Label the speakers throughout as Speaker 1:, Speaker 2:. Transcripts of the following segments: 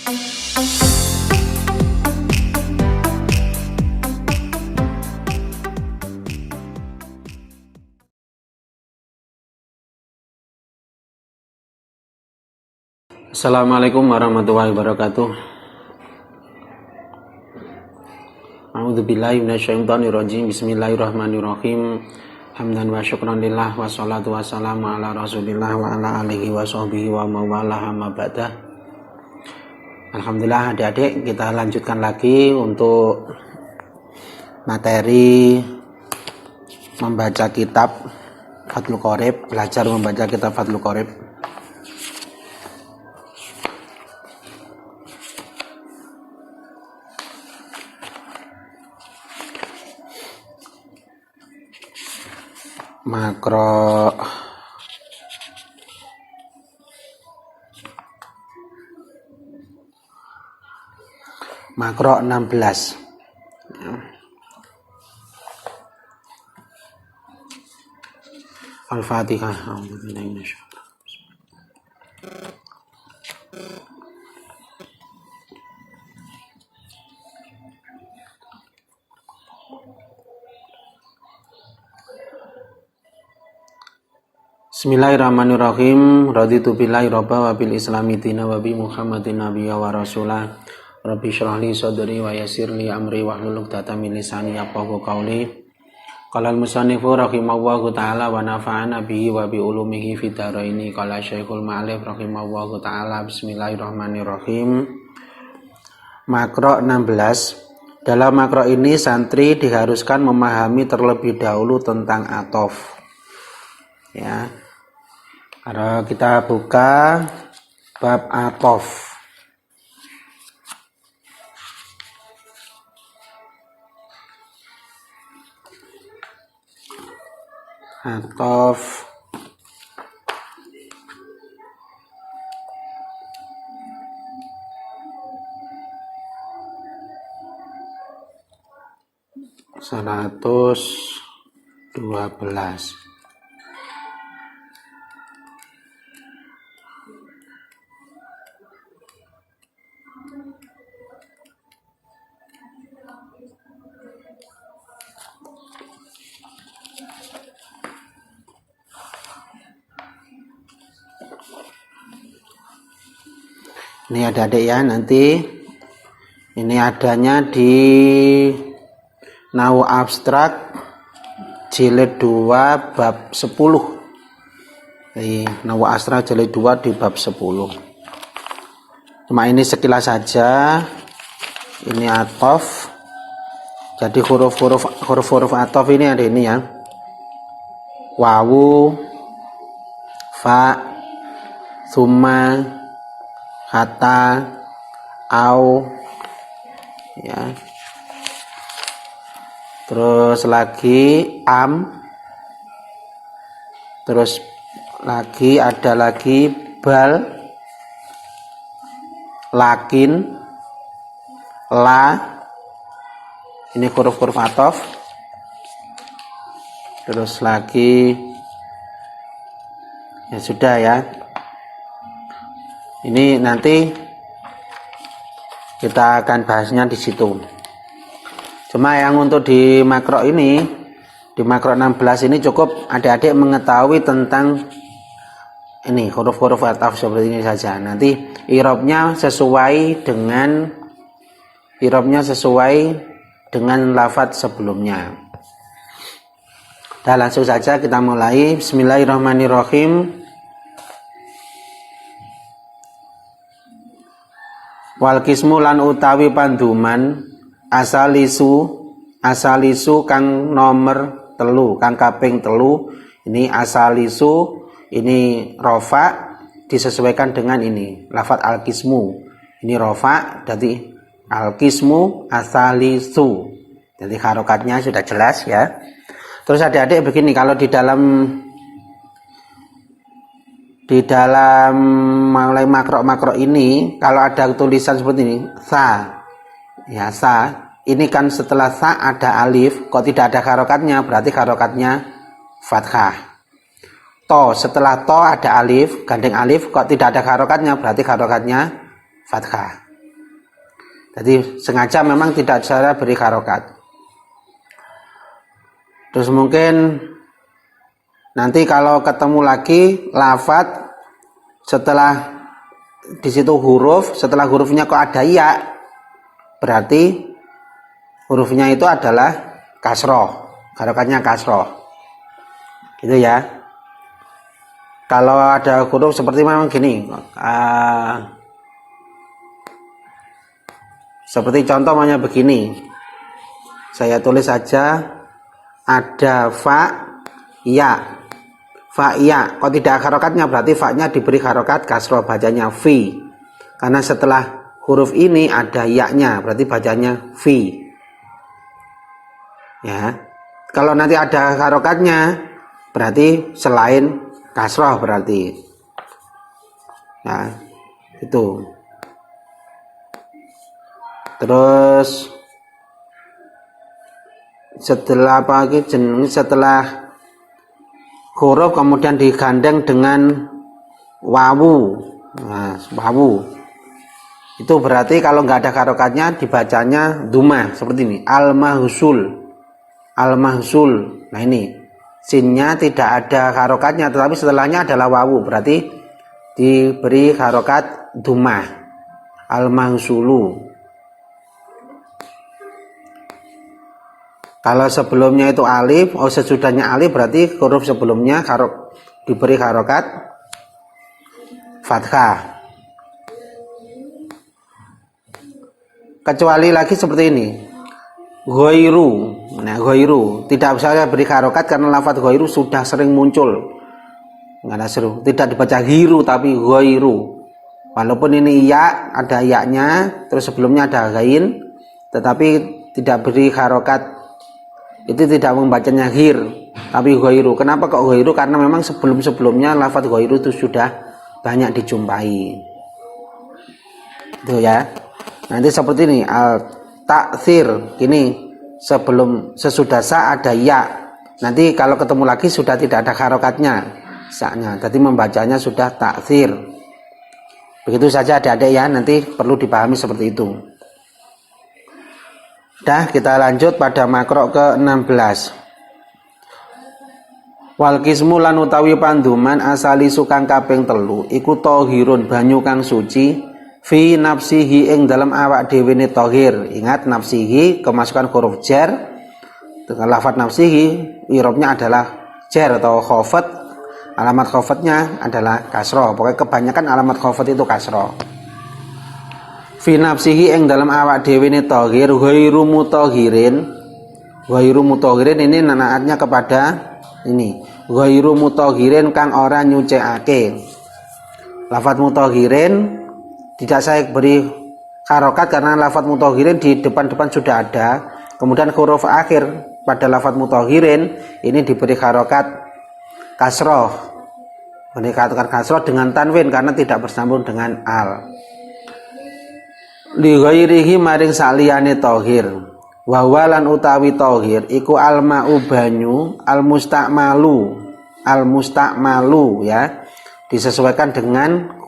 Speaker 1: Assalamualaikum warahmatullahi wabarakatuh. A'udzubillahi minasyaitonirrajim. Bismillahirrahmanirrahim. Hamdan wa syukran lillah wa salatu wassalamu ala Rasulillah wa ala alihi wa sahbihi wa mawalah amma ba'dah. Alhamdulillah adik-adik, kita lanjutkan lagi untuk materi membaca kitab Fathul Qorib, belajar membaca kitab Fathul Qorib. Makro 16. Al-Fatihah. Bismillahirrahmanirrahim. Raditu billahi robba wa bil islami dina wa bi Muhammadin nabiyya wa rasulah. Rabbi shrah li sadri wa yassir li amri wahlul 'uqdatam min lisani yafqahu qawli. Qala al-musannifu rahimahullahu ta'ala wa nafa'ana bihi wa bi ulumihi fid dharaini. Qala Syekhul Ma'alif rahimahullahu ta'ala. Bismillahirrahmanirrahim. Makro 16. Dalam makro ini santri diharuskan memahami terlebih dahulu tentang atof. Ya. Kalau kita buka bab atof. Atof seratus 12. Ini adik-adik ya, nanti ini adanya di Nahwu Abstrak jilid 2 bab 10. Nahwu Abstrak jilid 2 di bab 10. Cuma ini sekilas saja. Ini atof. Jadi huruf atof ini ada ini ya. Wawu, fa, summa, hatta, au, ya. Terus lagi am. Terus lagi ada lagi bal, lakin, la. Ini huruf-huruf atof. Terus lagi ya sudah ya. Ini nanti kita akan bahasnya di situ. Cuma yang untuk di makro ini, di makro 16 ini cukup adik-adik mengetahui tentang ini huruf-huruf atof seperti ini saja. Nanti i'rabnya sesuai dengan lafadz sebelumnya. Dan langsung saja kita mulai. Bismillahirrahmanirrahim. Wal kismu lan utawi panduman asalisu kang nomor telu, kang kaping telu. Ini asalisu, ini rofa disesuaikan dengan ini lafadz al kismu. Ini rofa, jadi al kismu asalisu. Jadi harokatnya sudah jelas ya. Terus adik-adik begini, kalau di dalam mulai makro ini, kalau ada tulisan seperti ini, sa, ya sa, ini kan setelah sa ada alif, kok tidak ada harokatnya, berarti harokatnya fathah. To, setelah to ada alif, gandeng alif, kok tidak ada harokatnya, berarti harokatnya fathah. Jadi sengaja memang tidak saya beri harokat. Terus mungkin nanti kalau ketemu lagi lafadz setelah di situ huruf, setelah hurufnya kok ada ya, berarti hurufnya itu adalah kasroh, harokatnya kasroh, gitu ya. Kalau ada huruf seperti memang gini, seperti contohnya begini, saya tulis saja ada fa ya, kok tidak harokatnya, berarti fa-nya diberi harokat kasroh, bacanya fi, karena setelah huruf ini ada ya-nya, berarti bacanya fi. Ya, kalau nanti ada harokatnya, berarti selain kasroh berarti. Ya, itu. Terus setelah apa lagi? Setelah huruf kemudian digandeng dengan wawu. Nah, wawu. Itu berarti kalau nggak ada harokatnya dibacanya duma seperti ini. Al-mahsul. Nah ini sinnya tidak ada harokatnya, tetapi setelahnya adalah wawu, berarti diberi harokat duma. Al-mahsulu. Kalau sebelumnya itu alif, sesudahnya alif berarti huruf sebelumnya diberi harokat fathah. Kecuali lagi seperti ini, ghairu. Nah, ghairu tidak bisa beri harokat karena lafadz ghairu sudah sering muncul. Nggak ada seru, tidak dibaca hiru tapi ghairu. Walaupun ini ya, ada ya-nya, terus sebelumnya ada ghain, tetapi tidak beri harokat. Itu tidak membacanya hir, tapi ghairu. Kenapa kok ghairu? Karena memang sebelum-sebelumnya lafadz ghairu itu sudah banyak dijumpai. Itu ya. Nanti seperti ini, al-ta'thir. Ini sesudah sa ada ya. Nanti kalau ketemu lagi sudah tidak ada harokatnya, sa-nya. Jadi membacanya sudah ta'thir. Begitu saja adik-adik ya, nanti perlu dipahami seperti itu. Dah, kita lanjut pada makro ke-16. Wal kismu lan utawi panduman asali sukang kaping telu iku tohirun banyu kang suci fi nafsihi ing dalam awak dhewe ne tohir. Ingat nafsihi kemasukan huruf jar dengan lafadz nafsihi, irobnya adalah jar atau khafat. Alamat khafatnya adalah kasroh. Pokoknya kebanyakan alamat khafat itu kasroh. Fi nafsihi ing dalam awak dhewe ne tohir ghairu mutahhirin. Ghairu mutahhirin ini nanaatnya kepada ini ghairu mutahhirin kang ora nyucikake. Lafadz mutahhirin tidak saya beri harokat karena lafadz mutahhirin di depan-depan sudah ada. Kemudian huruf akhir pada lafadz mutahhirin ini diberi harokat kasroh. Dikatakan kasroh dengan tanwin karena tidak bersambung dengan al. Li ghairihi maring saliyane tohir. Wa walan utawi tohir iku alma'u banyu al-mustakmalu ya. Disesuaikan dengan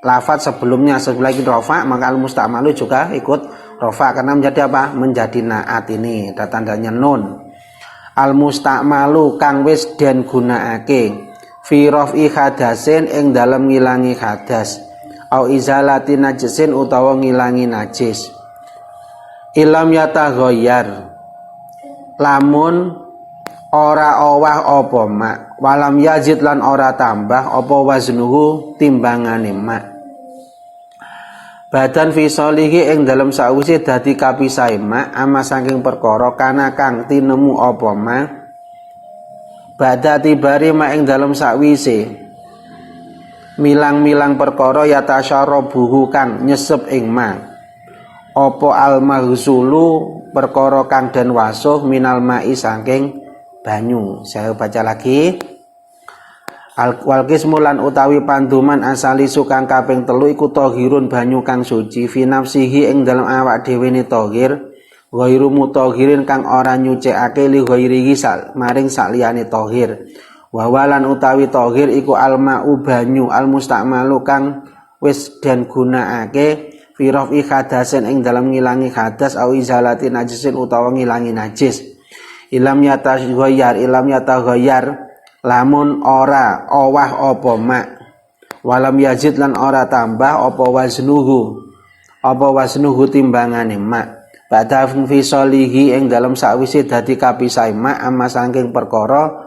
Speaker 1: lafadz sebelumnya. Sebelah lagi rofa, maka al-mustakmalu juga ikut rofa karena menjadi apa? Menjadi naat ini, ada tandanya nun. Al-mustakmalu kang wis den gunakake fi raf'i hadasin ing dalem ngilangi hadas. Au izalati najisin utawa ngilangi najis. Ilam yataghayyar lamun ora owah apa mak, walam yazid lan ora tambah apa waznuhu timbangane mak. Badan fi solihi ing dalem sawise dadi kapisahe mak ama saking perkara kana kang tinemu apa mak. Badati bari mak ing dalem sawise milang-milang perkara yatasyarabuhu kang nyesep ing ma apa al-maghsulu perkara kang den wasuh minal ma'i saking banyu. Saya baca lagi. Wal qismu lan utawi panduman asali sukang kaping telu iku tohirun banyu kang suci fi nafsihi ing dalam awak dhewe ne tohir ghairu mutahhirin kang ora nyucikake li ghairihi maring saliyane tohir. Wawalan utawi tohir iku alma'u banyu almustakmalu kang wis den gunakake fi rafi hadasin ing dalam ngilangi hadas au izalati najisin utawa ngilangi najis. Ilam yataghayyar lamun ora owah apa mak walam yazid lan ora tambah apa wasnuhu timbangane mak badha fi solihi ing dalam sakwise dadi kapisah mak amma saking perkara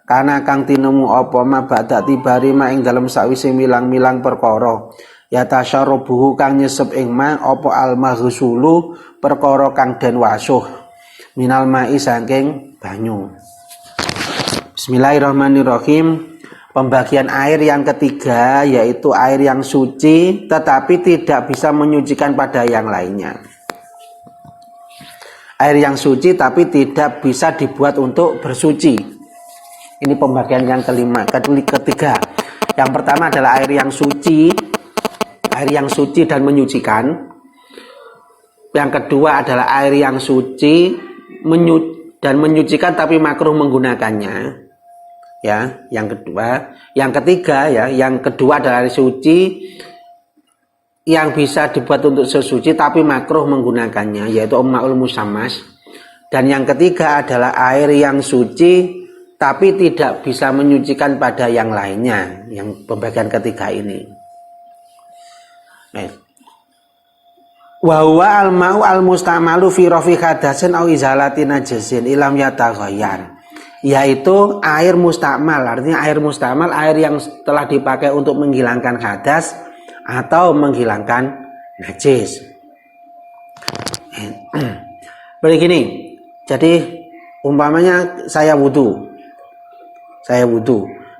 Speaker 1: kana kang tinemu apa mak badha tibari mak ing dalam sakwise milang-milang perkara ya tasyarrubuhu kang nyesep ing mak apa al-maghsulu perkara kang den wasuh minal ma'i saking banyu. Bismillahirrahmanirrahim. Pembagian air yang ketiga yaitu air yang suci tetapi tidak bisa menyucikan pada yang lainnya. Air yang suci tapi tidak bisa dibuat untuk bersuci. Ini pembagian yang ketiga. Yang pertama adalah air yang suci dan menyucikan. Yang kedua adalah air yang suci dan menyucikan tapi makruh menggunakannya. Ya, yang ketiga adalah air suci yang bisa dibuat untuk sesuci tapi makruh menggunakannya, yaitu ma'ul musammas. Dan yang ketiga adalah air yang suci tapi tidak bisa menyucikan pada yang lainnya, yang pembagian ketiga ini. Wa huwa al-ma'u al-mustamalu fi rafi hadasin au izalati najasin ilam yataghayyar. Yaitu air mustakmal, artinya air mustakmal air yang telah dipakai untuk menghilangkan hadas atau menghilangkan najis. Begini, jadi umpamanya saya wudhu,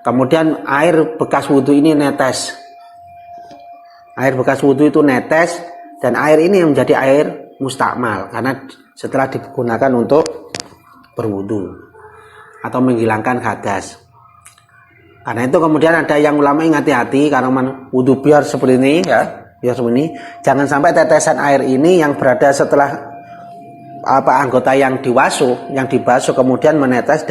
Speaker 1: kemudian air bekas wudhu ini netes, dan air ini menjadi air mustakmal karena setelah digunakan untuk berwudhu atau menghilangkan hadas. Karena itu kemudian ada yang ulama yang hati-hati karena wudhu biar seperti ini ya, jangan sampai tetesan air ini yang berada setelah anggota yang dibasuh kemudian menetes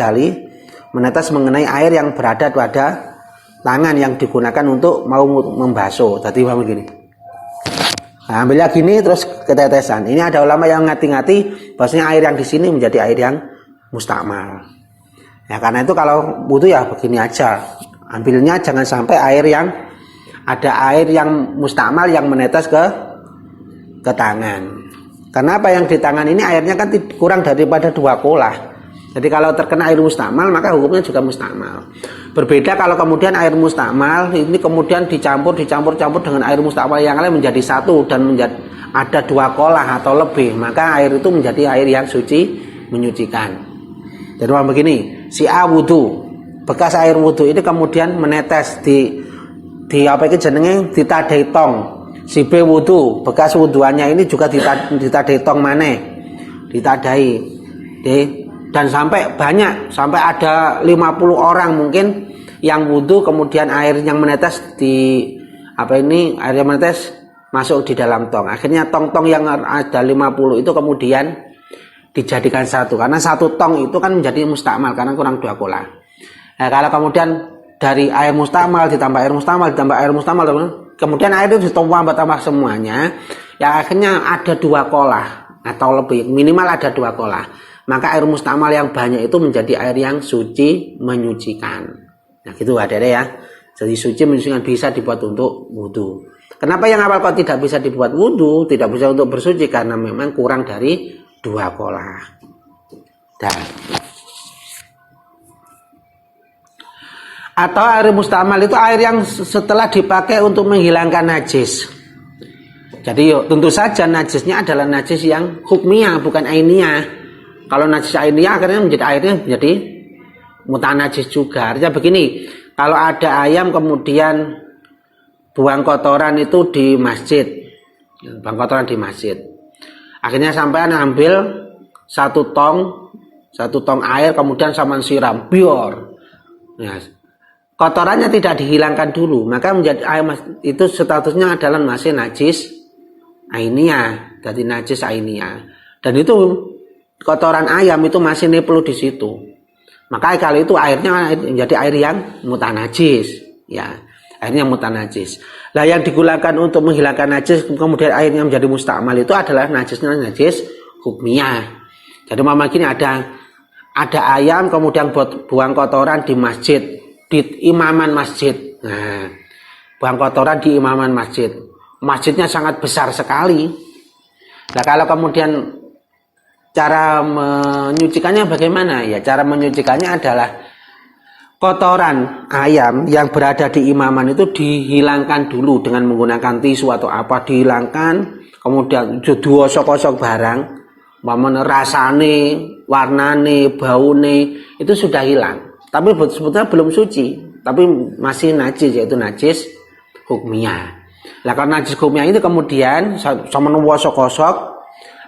Speaker 1: mengenai air yang berada pada tangan yang digunakan untuk mau membasuh. Tadi begini. Nah, ambilnya gini terus ketetesan. Ini ada ulama yang ngati-ngati bahwasanya air yang di sini menjadi air yang mustakmal. Ya karena itu kalau butuh ya begini aja. Ambilnya jangan sampai air yang mustakmal yang menetes ke tangan. Karena apa yang di tangan ini airnya kan kurang daripada 2 kolah. Jadi kalau terkena air mustakmal maka hukumnya juga mustakmal. Berbeda kalau kemudian air mustakmal ini kemudian dicampur dengan air mustakmal yang lain menjadi satu dan ada 2 kolah atau lebih, maka air itu menjadi air yang suci menyucikan. Jadi begini, si A wudu, bekas air wudu ini kemudian menetes di ditadai tong. Si B wudu, bekas wuduannya ini juga ditadai tong maneh, ditadai. Dan sampai ada 50 orang mungkin yang wudu kemudian air yang menetes air yang menetes masuk di dalam tong. Akhirnya tong-tong yang ada 50 itu kemudian dijadikan satu, karena satu tong itu kan menjadi mustakmal karena kurang 2 kolah. Nah, kalau kemudian dari air mustakmal ditambah air mustakmal, kemudian air itu ditambah semuanya, ya akhirnya ada 2 kolah atau lebih, minimal ada 2 kolah. Maka air mustakmal yang banyak itu menjadi air yang suci menyucikan. Nah gitu adik-adik ya. Jadi suci menyucikan bisa dibuat untuk wudhu. Kenapa yang awal kok tidak bisa dibuat wudhu, tidak bisa untuk bersuci? Karena memang kurang dari 2 kolah. Atau air mustakmal itu air yang setelah dipakai untuk menghilangkan najis. Jadi tentu saja najisnya adalah najis yang hukmiyah bukan ainiyah. Kalau najis ainiyah akhirnya airnya menjadi mutanajis juga. Artinya begini, kalau ada ayam kemudian buang kotoran itu di masjid, akhirnya sampean ambil satu tong air kemudian sampean siram biar ya, kotorannya tidak dihilangkan dulu, maka menjadi air itu statusnya adalah masih najis ainiyah, jadi najis ainiyah. Dan itu kotoran ayam itu masih nempel di situ, maka kali itu airnya menjadi air yang mutanajis ya. airnya mutanajis. Lah yang digunakan untuk menghilangkan najis kemudian airnya menjadi mustakmal itu adalah najisnya najis hukmiyah. Jadi mama gini ada ayam kemudian buang kotoran di masjid, di imaman masjid. Nah, buang kotoran di imaman masjid. Masjidnya sangat besar sekali. Nah, kalau kemudian cara menyucikannya bagaimana? Ya, cara menyucikannya adalah kotoran ayam yang berada di imaman itu dihilangkan dulu dengan menggunakan tisu atau apa, dihilangkan, kemudian digosok-gosok barang, rasane, warnane, baune itu sudah hilang. Tapi sebetulnya belum suci, tapi masih najis, yaitu najis hukmiyah. Nah, karena najis hukmiyah itu kemudian sama gosok-gosok,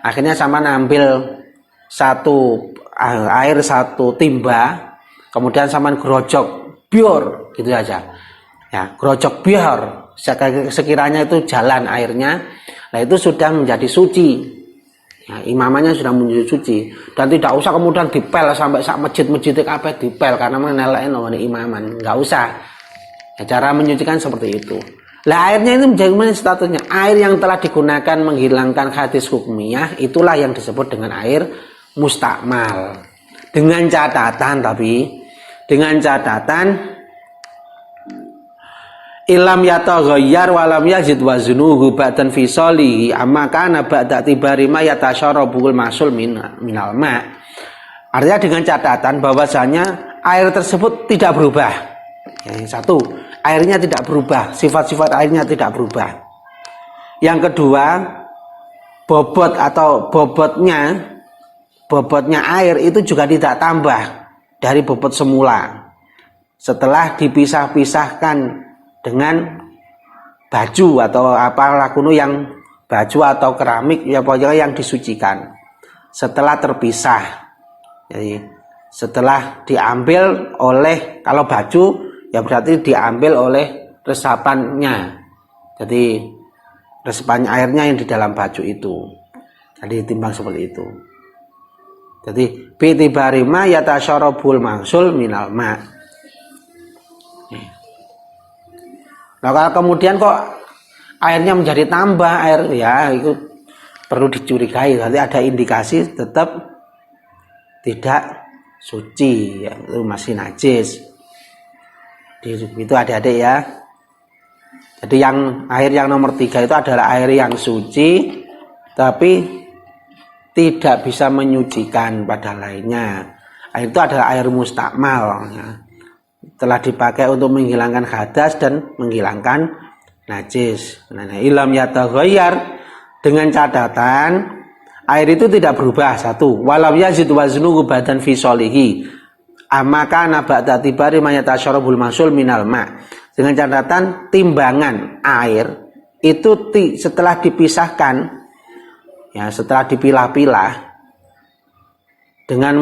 Speaker 1: akhirnya sama ambil air satu timba, kemudian sama gerojok bior gitu aja. Ya, gerojok bior sekiranya itu jalan airnya, nah itu sudah menjadi suci. Ya, imamannya sudah menjadi suci dan tidak usah kemudian dipel sampai sak masjid kabeh dipel karena meneleken oleh imaman, enggak usah. Ya, cara menyucikan seperti itu. Lah airnya itu menjadi statusnya air yang telah digunakan menghilangkan hadis hukmiyah, itulah yang disebut dengan air mustakmal. Dengan catatan ilam yataghayyar walam yazid waznuhu ba'dan fisalihi amma kana ba'da tibari ma yatasyarabul masul minal ma. Artinya dengan catatan bahwasanya air tersebut tidak berubah. Yang satu, airnya tidak berubah, sifat-sifat airnya tidak berubah. Yang kedua, bobotnya air itu juga tidak tambah dari bobot semula. Setelah dipisah-pisahkan dengan baju atau apalah kuno yang baju atau keramik ya pokoknya yang disucikan. Setelah terpisah. Jadi setelah diambil oleh, kalau baju ya berarti diambil oleh resapannya. Jadi resapan airnya yang di dalam baju itu. Jadi timbang seperti itu. Jadi bitibari ma yatasyarabul mahsul minal ma. Nah, kalau kemudian kok airnya menjadi tambah air, ya itu perlu dicurigai. Nanti ada indikasi tetap tidak suci, ya, itu masih najis. Itu adik-adik ya. Jadi air yang nomor 3 itu adalah air yang suci, tapi tidak bisa menyucikan pada lainnya. Air itu adalah air mustakmal, ya. Telah dipakai untuk menghilangkan hadas dan menghilangkan najis. Nah, ilam yataghayyar dengan catatan air itu tidak berubah. Satu, walam yazid waznuhu badan fi solihi amaka nabata tibari mayatasyarabul masul minal ma. Dengan catatan timbangan air itu setelah dipisahkan, ya, setelah dipilah-pilah dengan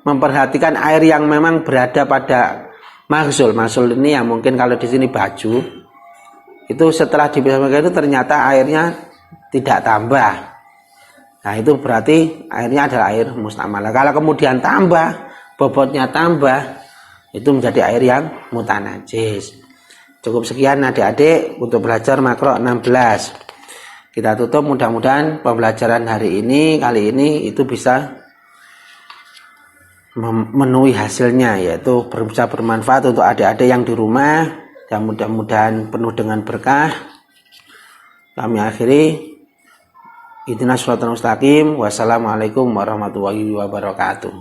Speaker 1: memperhatikan air yang memang berada pada mahsul ini yang mungkin kalau di sini baju itu setelah dipisahkan itu ternyata airnya tidak tambah. Nah, itu berarti airnya adalah air mustakmal. Kalau kemudian tambah, bobotnya tambah, itu menjadi air yang mutanajis. Cukup sekian adik-adik untuk belajar makro 16. Kita tutup, mudah-mudahan pembelajaran kali ini itu bisa memenuhi hasilnya, yaitu bisa bermanfaat untuk adik-adik yang di rumah, dan mudah-mudahan penuh dengan berkah. Kami akhiri, ihdinas shiratal mustaqim. Wassalamualaikum warahmatullahi wabarakatuh.